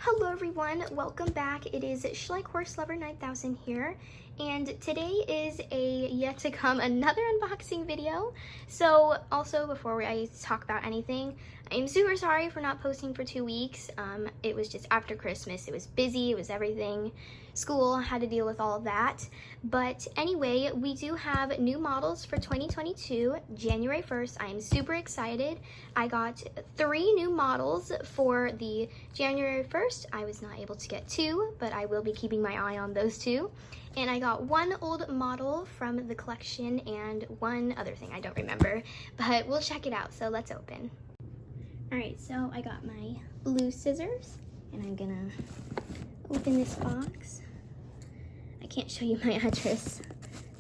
Hello everyone, welcome back. It is Schleich Horse Lover 9000 here, and today is a yet to come another unboxing video. So also before I talk about anything, I'm super sorry for not posting for 2 weeks. It was just after Christmas. It was busy, it was everything. School, had to deal with all of that. But anyway, we do have new models for 2022, January 1st. I am super excited. I got 3 new models for the January 1st. I was not able to get 2, but I will be keeping my eye on those 2. And I got 1 old model from the collection and 1 other thing I don't remember, but we'll check it out. So let's open. All right, so I got my blue scissors and I'm gonna open this box. I can't show you my address,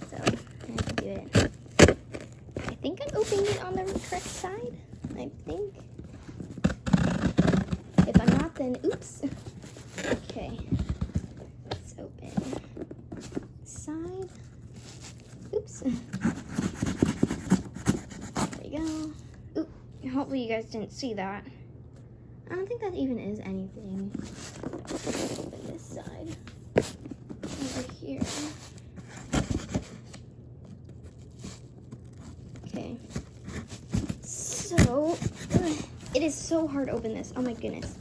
so I have to do it. I think I'm opening it on the correct side. I think. If I'm not, then oops. Okay, let's open side. Oops. There we go. Oop. Hopefully you guys didn't see that. I don't think that even is anything. Open this side. Over here. Okay. So, it is so hard to open this. Oh my goodness.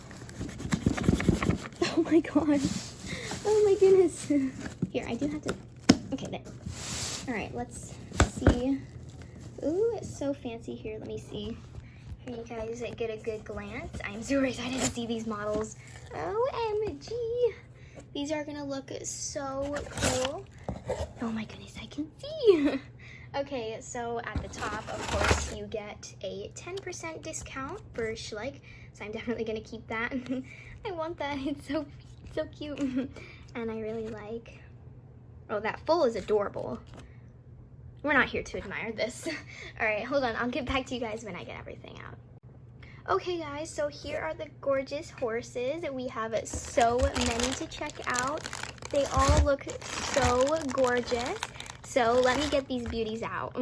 Oh my god. Oh my goodness. Here, I do have to. Okay, there. Alright, let's see. Ooh, it's so fancy here. Let me see. Here you guys get a good glance. I'm super excited to see these models. OMG. These are gonna look so cool. Oh my goodness, I can see. Okay, so at the top, of course, you get a 10% discount for Schleich. So I'm definitely gonna keep that. I want that, it's so cute. And I really like, oh, that full is adorable. We're not here to admire this. All right, hold on, I'll get back to you guys when I get everything out. Okay guys, so here are the gorgeous horses. We have so many to check out. They all look so gorgeous. So let me get these beauties out.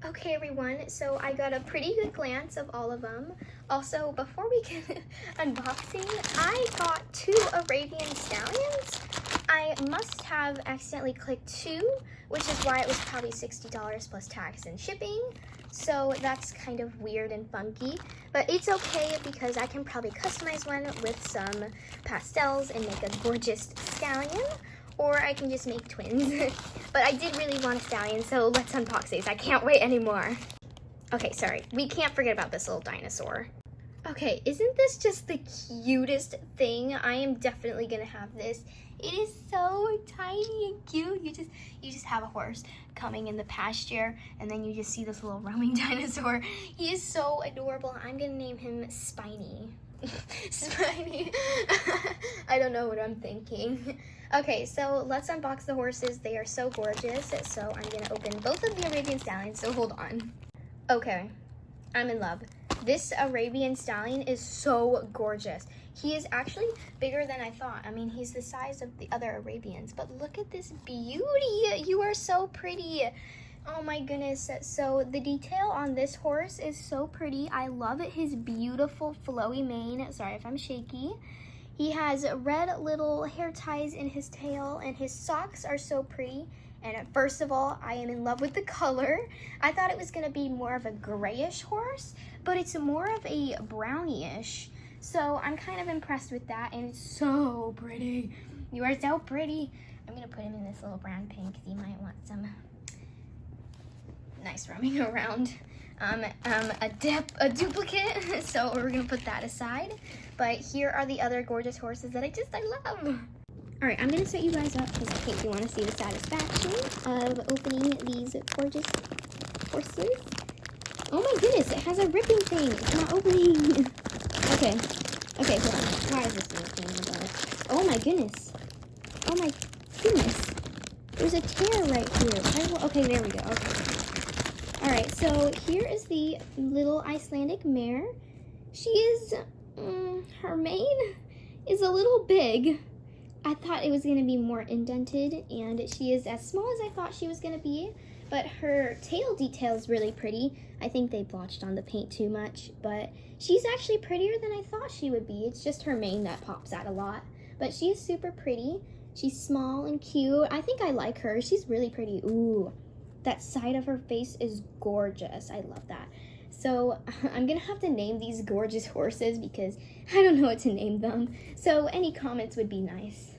Okay everyone, so I got a pretty good glance of all of them. Also, before we get unboxing, I got 2 Arabian Stallions. I must have accidentally clicked 2, which is why it was probably $60 plus tax and shipping. So that's kind of weird and funky, but it's okay because I can probably customize one with some pastels and make a gorgeous stallion, or I can just make twins. But I did really want a stallion, so let's unbox these. I can't wait anymore. Okay, sorry, we can't forget about this little dinosaur. Okay, isn't this just the cutest thing? I am definitely gonna have this. It is so tiny and cute. You just have a horse coming in the pasture, and then you just see this little roaming dinosaur. He is so adorable. I'm gonna name him Spiny. Spiny. I don't know what I'm thinking. Okay, so let's unbox the horses. They are so gorgeous. So I'm gonna open both of the Arabian Stallions, so hold on. Okay, I'm in love. This Arabian Stallion is so gorgeous. He is actually bigger than I thought. I mean, he's the size of the other Arabians, but look at this beauty. You are so pretty. Oh my goodness. So the detail on this horse is so pretty. I love his beautiful flowy mane. Sorry if I'm shaky. He has red little hair ties in his tail, and his socks are so pretty. And first of all, I am in love with the color. I thought it was gonna be more of a grayish horse, but it's more of a brownie-ish. So I'm kind of impressed with that, and it's so pretty. You are so pretty. I'm gonna put him in this little brown pen because he might want some nice roaming around. A duplicate, so we're gonna put that aside. But here are the other gorgeous horses that I love. All right, I'm gonna set you guys up because I think you want to see the satisfaction of opening these gorgeous horses. Oh my goodness, it has a ripping thing. It's not opening. Okay, hold on. Why is this thing in the dark? Oh my goodness. Oh my goodness. There's a tear right here. Okay, there we go. Okay. All right, so here is the little Icelandic mare. She is, her mane is a little big. I thought it was going to be more indented, and she is as small as I thought she was going to be, but her tail detail is really pretty. I think they blotched on the paint too much, but she's actually prettier than I thought she would be. It's just her mane that pops out a lot, but she is super pretty. She's small and cute. I think I like her. She's really pretty. Ooh, that side of her face is gorgeous. I love that. So I'm gonna have to name these gorgeous horses because I don't know what to name them. So any comments would be nice.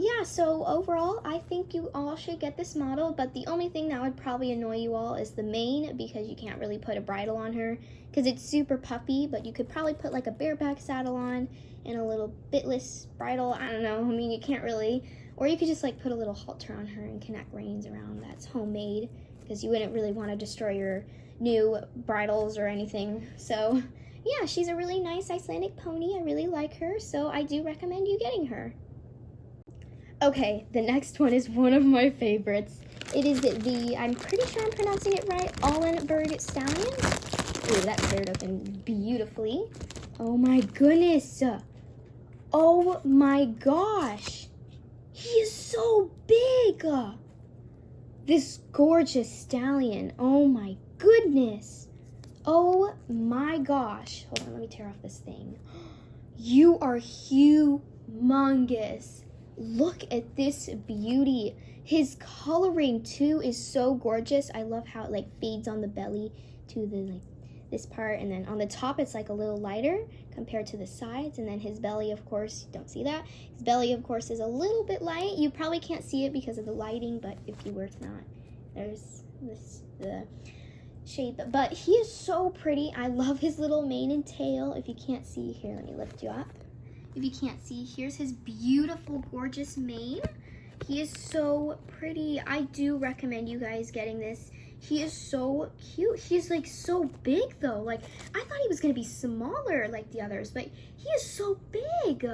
Yeah, so overall, I think you all should get this model, but the only thing that would probably annoy you all is the mane, because you can't really put a bridle on her because it's super puffy, but you could probably put like a bareback saddle on and a little bitless bridle. I don't know, I mean, you can't really, or you could just like put a little halter on her and connect reins around. That's homemade, because you wouldn't really want to destroy your new bridles or anything. So yeah, she's a really nice Icelandic pony. I really like her, so I do recommend you getting her. Okay, the next one is one of my favorites. It is the, I'm pretty sure I'm pronouncing it right, Allenberg Stallion. Ooh, that teared open beautifully. Oh my goodness. Oh my gosh. He is so big. This gorgeous stallion. Oh my goodness. Oh my gosh. Hold on, let me tear off this thing. You are humongous. Look at this beauty. His coloring too is so gorgeous. I love how it like fades on the belly to the like this part, and then on the top it's like a little lighter compared to the sides, and then his belly, of course, you don't see that. His belly, of course, is a little bit light. You probably can't see it because of the lighting, but if you were to not, there's this the shape. But he is so pretty. I love his little mane and tail. If you can't see, here, let me lift you up. If you can't see, here's his beautiful, gorgeous mane. He is so pretty. I do recommend you guys getting this. He is so cute. He's like so big though. Like, I thought he was gonna be smaller like the others, but he is so big.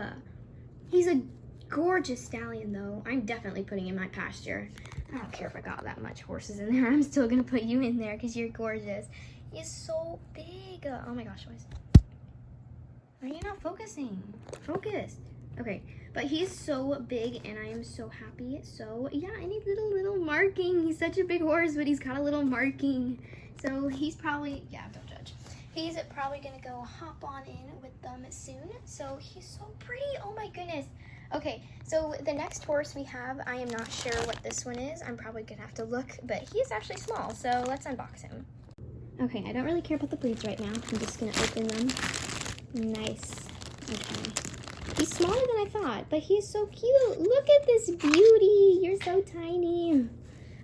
He's a gorgeous stallion though. I'm definitely putting in my pasture. I don't care if I got that much horses in there. I'm still gonna put you in there because you're gorgeous. He is so big. Oh my gosh, are you not focusing? Focus. Okay, but he's so big and I am so happy. So yeah, I need little marking. He's such a big horse, but he's got a little marking. So he's probably, yeah, don't judge. He's probably gonna go hop on in with them soon. So he's so pretty, oh my goodness. Okay, so the next horse we have, I am not sure what this one is. I'm probably gonna have to look, but he is actually small. So let's unbox him. Okay, I don't really care about the breeds right now. I'm just gonna open them. Nice. Okay. He's smaller than I thought, but he's so cute. Look at this beauty. You're so tiny.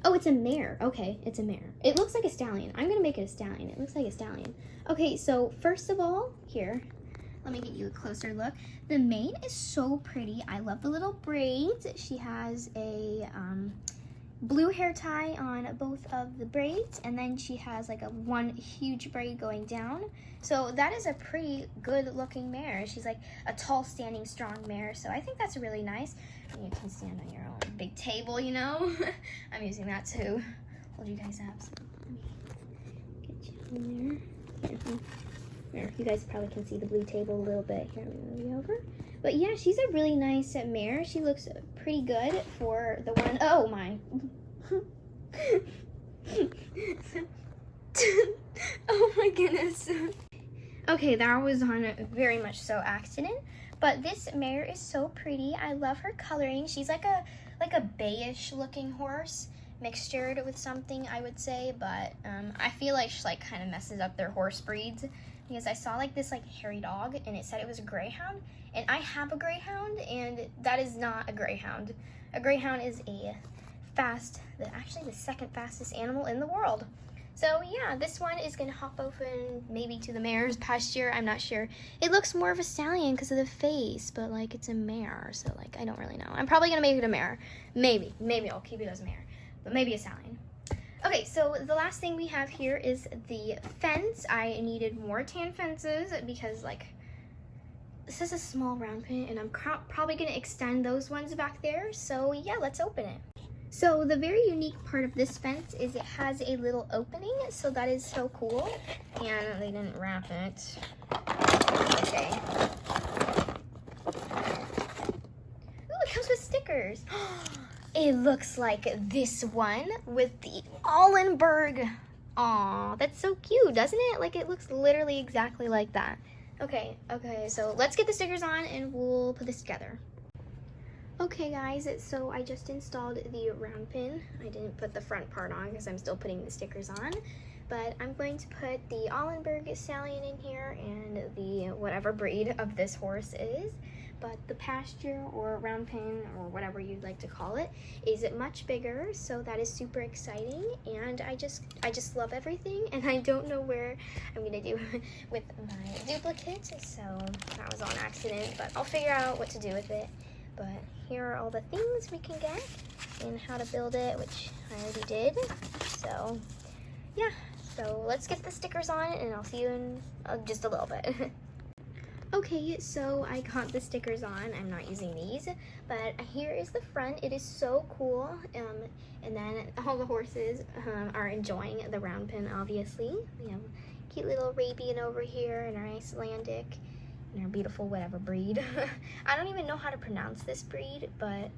Oh, it's a mare. Okay, it's a mare. It looks like a stallion. I'm gonna make it a stallion. It looks like a stallion. Okay, so first of all, here, let me get you a closer look. The mane is so pretty. I love the little braids. She has a blue hair tie on both of the braids, and then she has like one huge braid going down. So that is a pretty good looking mare. She's like a tall, standing, strong mare. So I think that's really nice. And you can stand on your own big table, you know. I'm using that to hold you guys up. So let me get you in there. There, you guys probably can see the blue table a little bit. Here, let me move you over. But yeah, she's a really nice mare. She looks pretty good for the one. Oh my. Oh my goodness. Okay, that was on a very much so accident. But this mare is so pretty. I love her coloring. She's like a bayish looking horse mixtured with something, I would say. But I feel like she like kind of messes up their horse breeds, because I saw like this like hairy dog and it said it was a greyhound, and I have a greyhound, and that is not a greyhound. A greyhound is actually the second fastest animal in the world. So yeah, this one is gonna hop open maybe to the mare's pasture. I'm not sure. It looks more of a stallion because of the face, but like it's a mare, so like I don't really know. I'm probably gonna make it a mare. Maybe I'll keep it as a mare, but maybe a stallion. Okay, so the last thing we have here is the fence. I needed more tan fences because like this is a small round pen, and I'm probably gonna extend those ones back there. So yeah, let's open it. So the very unique part of this fence is it has a little opening, so that is so cool. And they didn't wrap it. Okay. Ooh, it comes with stickers. It looks like this one with the Allenberg. Aw, that's so cute, doesn't it? Like, it looks literally exactly like that. Okay, so let's get the stickers on and we'll put this together. Okay guys, so I just installed the round pin. I didn't put the front part on because I'm still putting the stickers on. But I'm going to put the Allenberg stallion in here and the whatever breed of this horse is. But the pasture or round pin or whatever you'd like to call it is much bigger, so that is super exciting. And I just love everything, and I don't know where I'm gonna do with my duplicate, so that was on accident, but I'll figure out what to do with it. But here are all the things we can get and how to build it, which I already did. So yeah, so let's get the stickers on and I'll see you in just a little bit. Okay, so I got the stickers on. I'm not using these, but here is the front. It is so cool. And then all the horses are enjoying the round pin, obviously. We have cute little Arabian over here and our Icelandic and our beautiful whatever breed. I don't even know how to pronounce this breed, but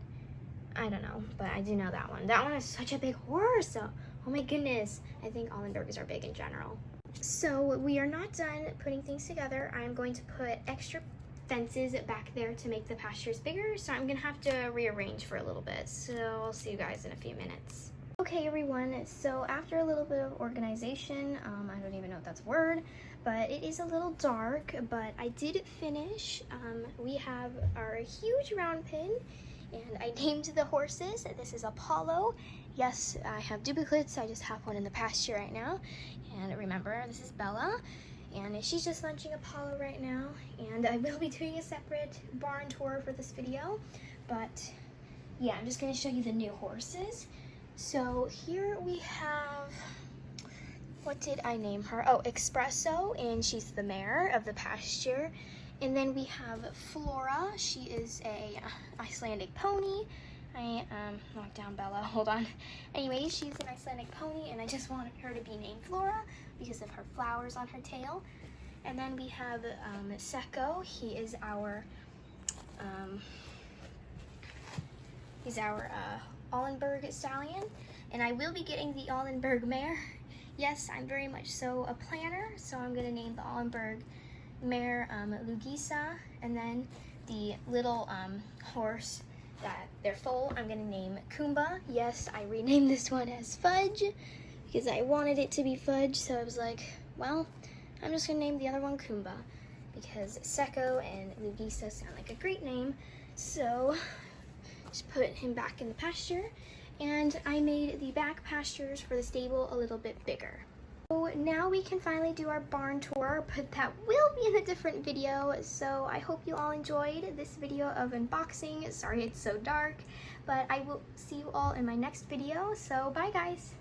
I don't know. But I do know that one. That one is such a big horse. So, oh my goodness. I think Allenbergs are big in general. So we are not done putting things together. I'm going to put extra fences back there to make the pastures bigger, so I'm gonna have to rearrange for a little bit. So I'll see you guys in a few minutes. Okay everyone, so after a little bit of organization, I don't even know if that's a word, but it is a little dark, but I did finish. We have our huge round pin, and I named the horses. This is Apollo. Yes, I have duplicates. I just have one in the pasture right now. And remember, this is Bella, and she's just lunching Apollo right now. And I will be doing a separate barn tour for this video. But yeah, I'm just gonna show you the new horses. So here we have, what did I name her? Oh, Espresso, and she's the mare of the pasture. And then we have Flora. She is a Icelandic pony. I knocked down Bella, hold on. Anyway, she's an Icelandic pony, and I just wanted her to be named Flora because of her flowers on her tail. And then we have Secco. He is our Allenberg stallion, and I will be getting the Allenberg mare. Yes, I'm very much so a planner, so I'm gonna name the Allenberg mare Lugisa, and then the little horse that they're full, I'm gonna name Kumba. Yes, I renamed this one as Fudge because I wanted it to be Fudge, so I was like, well, I'm just gonna name the other one Kumba because Secco and Lugisa sound like a great name. So just put him back in the pasture, and I made the back pastures for the stable a little bit bigger. So now we can finally do our barn tour, but that will be in a different video. So I hope you all enjoyed this video of unboxing. Sorry it's so dark, but I will see you all in my next video. So bye guys.